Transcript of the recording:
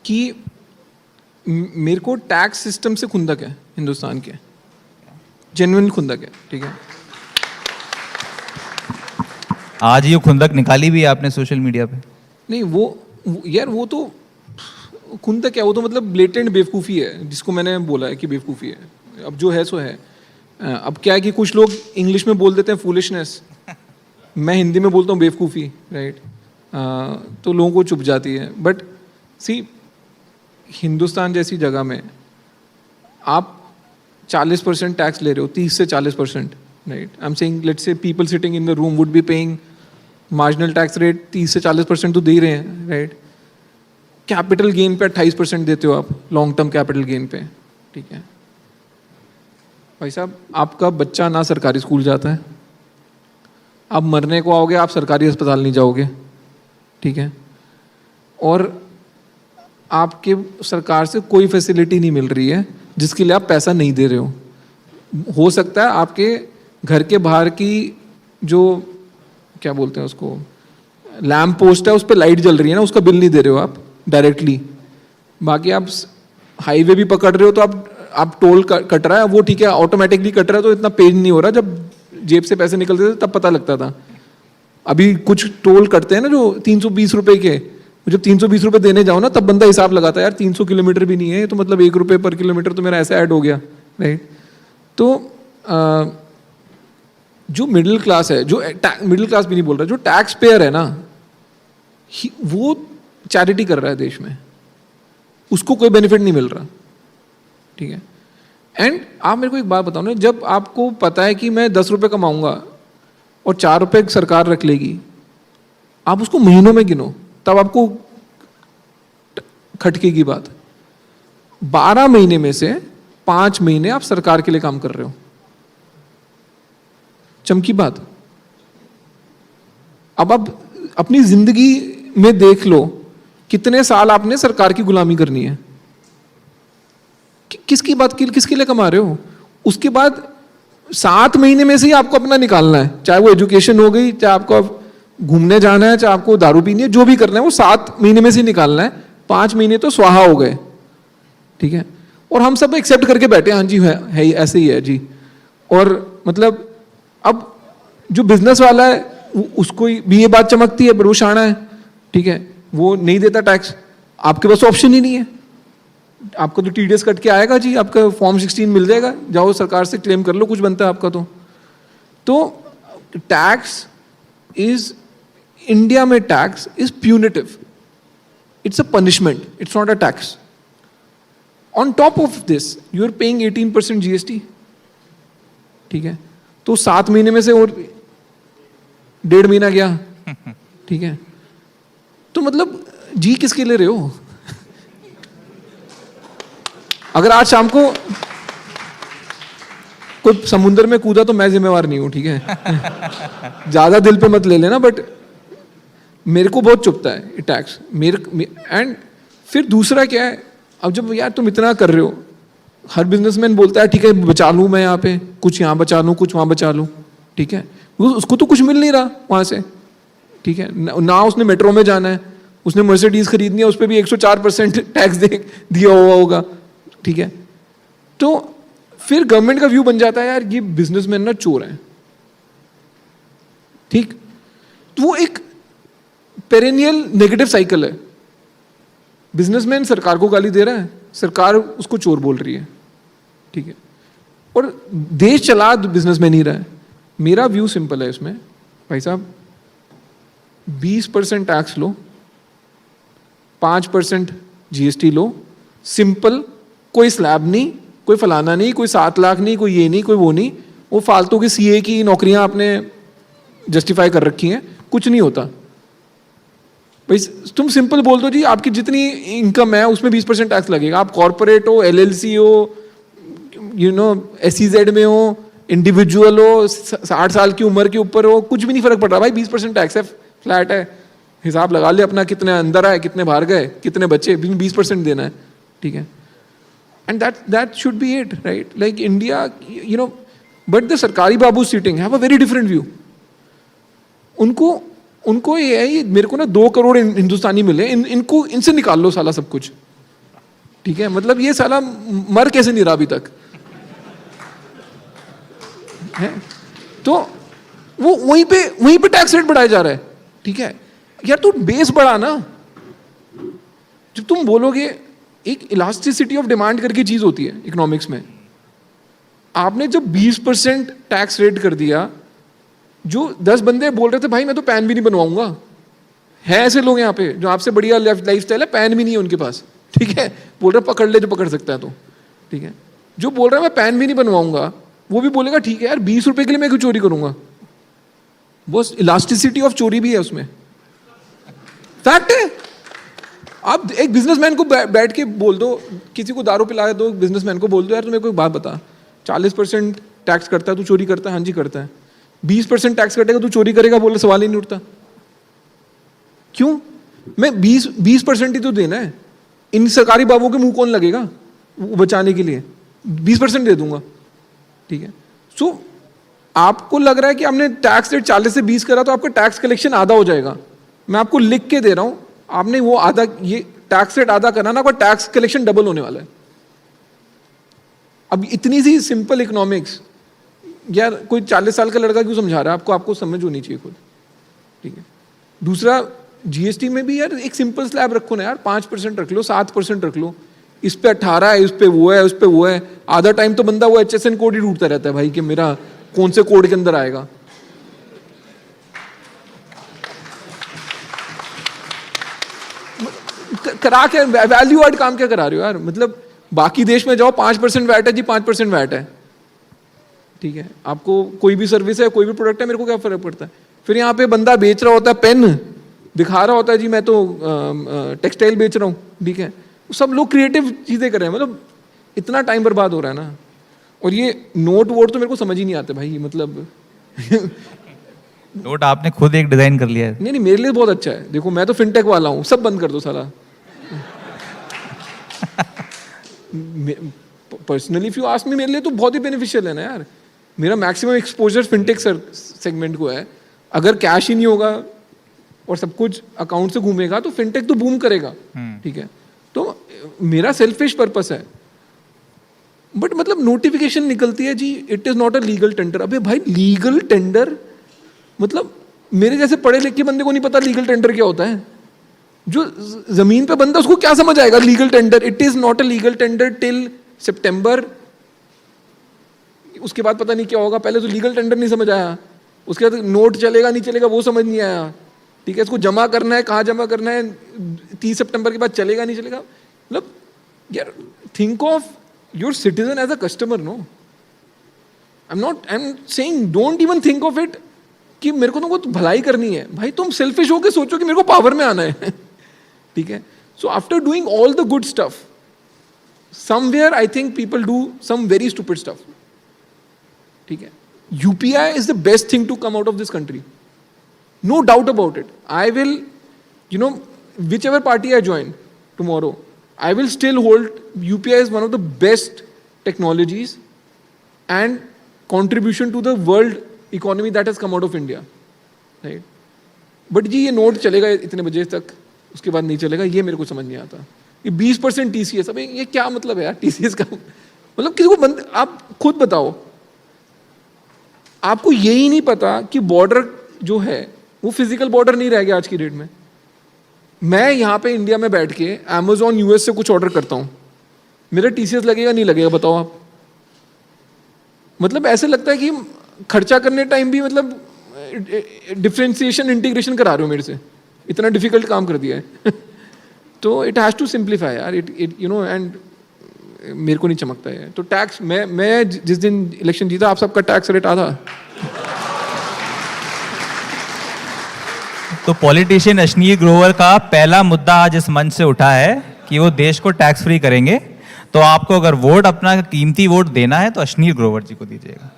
कि मेरे को टैक्स सिस्टम से खुंदक है हिंदुस्तान के, जेन्युइन खुंदक है, ठीक है। आज ये खुंदक निकाली भी है आपने सोशल मीडिया पे। नहीं यार वो तो खुंदक है, वो तो मतलब ब्लेटेंट बेवकूफ़ी है, जिसको मैंने बोला है कि बेवकूफ़ी है। अब जो है सो है। अब क्या है कि कुछ लोग इंग्लिश में बोल देते हैं फूलिशनेस, मैं हिंदी में बोलता हूँ बेवकूफ़ी, राइट। तो लोगों को चुप जाती है। बट सी, हिंदुस्तान जैसी जगह में आप 40% टैक्स ले रहे हो, 30 से 40%, right. I am saying let's say people sitting in the room would be paying marginal tax rate 30 से 40% तो दे ही रहे हैं, राइट। कैपिटल गेन पे 28% देते हो आप, लॉन्ग टर्म कैपिटल गेन पे, ठीक है। भाई साहब, आपका बच्चा ना सरकारी स्कूल जाता है, आप मरने को आओगे, आप सरकारी अस्पताल नहीं जाओगे, ठीक है। और आपके सरकार से कोई फैसिलिटी नहीं मिल रही है जिसके लिए आप पैसा नहीं दे रहे हो सकता है आपके घर के बाहर की जो क्या बोलते हैं उसको, लैम्प पोस्ट है, उस पर लाइट जल रही है ना, उसका बिल नहीं दे रहे हो आप डायरेक्टली। बाकी आप हाईवे भी पकड़ रहे हो तो आप टोल कट रहा है, वो ठीक है, ऑटोमेटिकली कट रहा है तो इतना पेज नहीं हो रहा। जब जेब से पैसे निकलते थे तब पता लगता था। अभी कुछ टोल कटते हैं ना जो 320 रुपए के, जब 320 रुपए देने जाओ ना तब बंदा हिसाब लगाता है, यार 300 किलोमीटर भी नहीं है तो मतलब 1 रुपये पर किलोमीटर तो मेरा ऐसा ऐड हो गया, राइट। तो जो मिडिल क्लास है, जो मिडिल क्लास भी नहीं बोल रहा, जो टैक्स पेयर है ना, वो चैरिटी कर रहा है देश में, उसको कोई बेनिफिट नहीं मिल रहा, ठीक है। एंड आप मेरे को एक बात बताओ ना, जब आपको पता है कि मैं 10 रुपये कमाऊंगा और 4 रुपये सरकार रख लेगी, आप उसको महीनों में गिनो, तब आपको खटकेगी बात। 12 महीने में से 5 महीने आप सरकार के लिए काम कर रहे हो, चमकी बात। अब आप अपनी जिंदगी में देख लो कितने साल आपने सरकार की गुलामी करनी है, किसकी बात की, किसके लिए कमा रहे हो। उसके बाद 7 महीने में से ही आपको अपना निकालना है, चाहे वो एजुकेशन हो गई, चाहे आपको घूमने जाना है, चाहे आपको दारू पीनी है, जो भी करना है वो 7 महीने में से ही निकालना है। 5 महीने तो स्वाहा हो गए, ठीक है। और हम सब एक्सेप्ट करके बैठे, हाँ जी है ऐसे ही है जी। और मतलब अब जो बिजनेस वाला है उसको भी ये बात चमकती है, पर वो शाना है, ठीक है, वो नहीं देता टैक्स। आपके पास ऑप्शन ही नहीं है, आपको तो टीडीएस कट के आएगा जी, आपका फॉर्म 16 मिल जाएगा, जाओ सरकार से क्लेम कर लो, कुछ बनता है आपका तो टैक्स इज, इंडिया में tax is punitive, it's a punishment, it's not a tax. On top of this you are paying 18% GST, ठीक है। तो 7 महीने में से और 1.5 महीना गया, ठीक है। तो मतलब जी किसके ले रहे हो। अगर आज शाम को कोई समुद्र में कूदा तो मैं जिम्मेवार नहीं हूं, ठीक है। ज्यादा दिल पे मत ले लेना, बट मेरे को बहुत चुभता है टैक्स एंड फिर दूसरा क्या है, अब जब यार तुम इतना कर रहे हो, हर बिजनेसमैन बोलता है ठीक है बचा लूं मैं यहाँ पे, कुछ यहाँ बचा लूं, कुछ वहां बचा लूं, ठीक है। उसको तो कुछ मिल नहीं रहा वहां से, ठीक है ना। उसने मेट्रो में जाना है, उसने मर्सिडीज खरीदनी है, उस पर भी 104% टैक्स दिया हुआ होगा, ठीक है। तो फिर गवर्नमेंट का व्यू बन जाता है यार ये बिजनेसमैन ना चोर है, ठीक। तो वो एक पेरेनियल नेगेटिव साइकिल है। बिजनेसमैन सरकार को गाली दे रहा है, सरकार उसको चोर बोल रही है, ठीक है। और देश चला बिजनेसमैन ही रहा है। मेरा व्यू सिंपल है इसमें, भाई साहब 20% टैक्स लो, 5% जीएसटी लो, सिंपल, कोई स्लैब नहीं, कोई फलाना नहीं, कोई 7 लाख नहीं, कोई ये नहीं, कोई वो नहीं। वो फालतू की सीए की नौकरियां आपने जस्टिफाई कर रखी हैं, कुछ नहीं होता भाई। तुम सिंपल बोल दो जी आपकी जितनी इनकम है उसमें 20% टैक्स लगेगा। आप कॉर्पोरेट हो, एलएलसी हो, यू नो एसईजेड में हो, इंडिविजुअल हो, 60 साल की उम्र के ऊपर हो, कुछ भी नहीं फर्क पड़ रहा भाई, 20% टैक्स है, फ्लैट है। हिसाब लगा ले अपना, कितने अंदर आए, कितने बाहर गए, कितने बचे, 20% देना है, ठीक है। And that should be it, right. Like India, you know, but the sarkari babu sitting have a very different view. उनको ये है, मेरे को ना 2 करोड़ हिंदुस्तानी मिले, इनको इनसे निकाल लो साला सब कुछ, ठीक है, मतलब ये साला मर कैसे नहीं रहा अभी तक है? तो वो वहीं पे टैक्स रेट बढ़ाया जा रहा है। ठीक है यार, तू बेस बढ़ा ना। जब तुम बोलोगे, एक इलास्टिसिटी ऑफ डिमांड करके चीज होती है इकोनॉमिक्स में। आपने जब 20% टैक्स रेट कर दिया, जो 10 बंदे बोल रहे थे भाई मैं तो पैन भी नहीं बनवाऊंगा, है ऐसे लोग यहाँ पे जो आपसे बढ़िया लाइफ स्टाइल है, पैन भी नहीं है उनके पास, ठीक है, बोल रहे पकड़ ले जो पकड़ सकता है तो, ठीक है। जो बोल रहा है मैं पैन भी नहीं बनवाऊंगा, वो भी बोलेगा ठीक है यार 20 रुपए के लिए मैं क्यों चोरी करूंगा। बस इलास्टिसिटी ऑफ चोरी भी है उसमें, फैक्ट है। आप एक बिजनेसमैन को बैठ के बोल दो, किसी को दारू पिला दो, बिजनेसमैन को बोल दो यार तुम्हें कोई बात बता, 40% टैक्स करता है तू चोरी करता है, हाँ जी करता है, 20% टैक्स कटेगा तू चोरी करेगा, बोले सवाल ही नहीं उठता। क्यों? मैं 20% ही तो देना है, इन सरकारी बाबुओं के मुंह कौन लगेगा वो बचाने के लिए, 20% दे दूंगा, ठीक है। सो आपको लग रहा है कि आपने टैक्स रेट 40 से 20 करा तो आपका टैक्स कलेक्शन आधा हो जाएगा। मैं आपको लिख के दे रहा हूं, आपने वो आधा, ये टैक्स रेट आधा करना ना, आपका टैक्स कलेक्शन डबल होने वाला है। अब इतनी सी सिंपल इकोनॉमिक्स यार कोई 40 साल का लड़का क्यों समझा रहा है आपको? आपको समझ होनी चाहिए खुद, ठीक है। दूसरा, जीएसटी में भी यार एक सिंपल स्लैब रखो ना यार, 5% रख लो, 7% रख लो, इस पे 18 है, इस पे वो है, उस पे वो है। आधा टाइम तो बंदा वो HSN कोड ही ढूंढता रहता है भाई कि मेरा कौन से कोड के अंदर आएगा। करा के वैल्यू एड काम क्या करा रहे हो यार? मतलब बाकी देश में जाओ 5% वैट है जी, 5% वैट है, ठीक है। आपको कोई भी सर्विस है, कोई भी प्रोडक्ट है, मेरे को क्या फर्क पड़ता है? फिर यहाँ पे बंदा बेच रहा होता है पेन, दिखा रहा होता है जी मैं तो टेक्सटाइल बेच रहा हूँ, ठीक है। सब लोग क्रिएटिव चीजें कर रहे हैं, मतलब इतना टाइम बर्बाद हो रहा है ना। और ये नोट वोट तो मेरे को समझ ही नहीं आते भाई, मतलब नोट आपने खुद एक डिजाइन कर लिया है। नहीं मेरे लिए बहुत अच्छा है। देखो मैं तो फिनटेक वाला हूँ, सब बंद कर दो साला। Personally if you ask me, मेरे लिए तो बहुत ही बेनिफिशियल है ना यार। मेरा मैक्सिमम एक्सपोजर फिनटेक सेगमेंट को है। अगर कैश ही नहीं होगा और सब कुछ अकाउंट से घूमेगा तो फिनटेक तो बूम करेगा, ठीक है। तो मेरा सेल्फिश पर्पस है। बट मतलब नोटिफिकेशन निकलती है जी, it is not a legal tender. अबे भाई लीगल टेंडर मतलब मेरे जैसे पढ़े लिखे बंदे को नहीं पता लीगल टेंडर क्या होता है। जो जमीन पे बंदा उसको क्या समझ आएगा legal tender? It is not a legal tender till September. उसके बाद पता नहीं क्या होगा। पहले तो लीगल टेंडर नहीं समझ आया, उसके बाद नोट चलेगा नहीं चलेगा वो समझ नहीं आया, ठीक है। इसको जमा करना है, कहाँ जमा करना है, 30 सितंबर के बाद चलेगा नहीं चलेगा। मतलब यार think of your citizen as a customer, no. I am saying don't even think of it कि मेरे को तुमको भलाई करनी है। भाई तुम सेल्फिश होके सोचो कि मेरे को पावर में आना है, ठीक है। So after doing all the good stuff, somewhere I think people do some very stupid stuff, ठीक है। UPI is the best thing to come out of this country. No doubt about it. I will, you know, whichever party I join tomorrow, I will still hold UPI is one of the best technologies and contribution to the world economy that has come out of India. Right? But जी ये note चलेगा इतने बजे तक, उसके बाद नहीं चलेगा, ये मेरे को समझ नहीं आता। ये 20% TCS, अब ये क्या मतलब है यार TCS का? मतलब किसी को आप खुद बताओ, आपको यही नहीं पता कि बॉर्डर जो है वो फिजिकल बॉर्डर नहीं रह गया आज की डेट में। मैं यहाँ पे इंडिया में बैठ के Amazon US से कुछ ऑर्डर करता हूँ, मेरा TCS लगेगा नहीं लगेगा बताओ आप? मतलब ऐसे लगता है कि खर्चा करने टाइम भी मतलब डिफरेंशिएशन इंटीग्रेशन करा रहे हो मेरे से, इतना डिफिकल्ट काम कर दिया है। तो इट हैज टू सिंप्लीफाई यार, इट यू नो, एंड मेरे को नहीं चमकता है। तो टैक्स, मैं जिस दिन इलेक्शन जीता आप सबका टैक्स रेट आधा। तो पॉलिटिशियन अश्नीर ग्रोवर का पहला मुद्दा आज इस मंच से उठा है कि वो देश को टैक्स फ्री करेंगे। तो आपको अगर वोट, अपना कीमती वोट देना है तो अश्नीर ग्रोवर जी को दीजिएगा।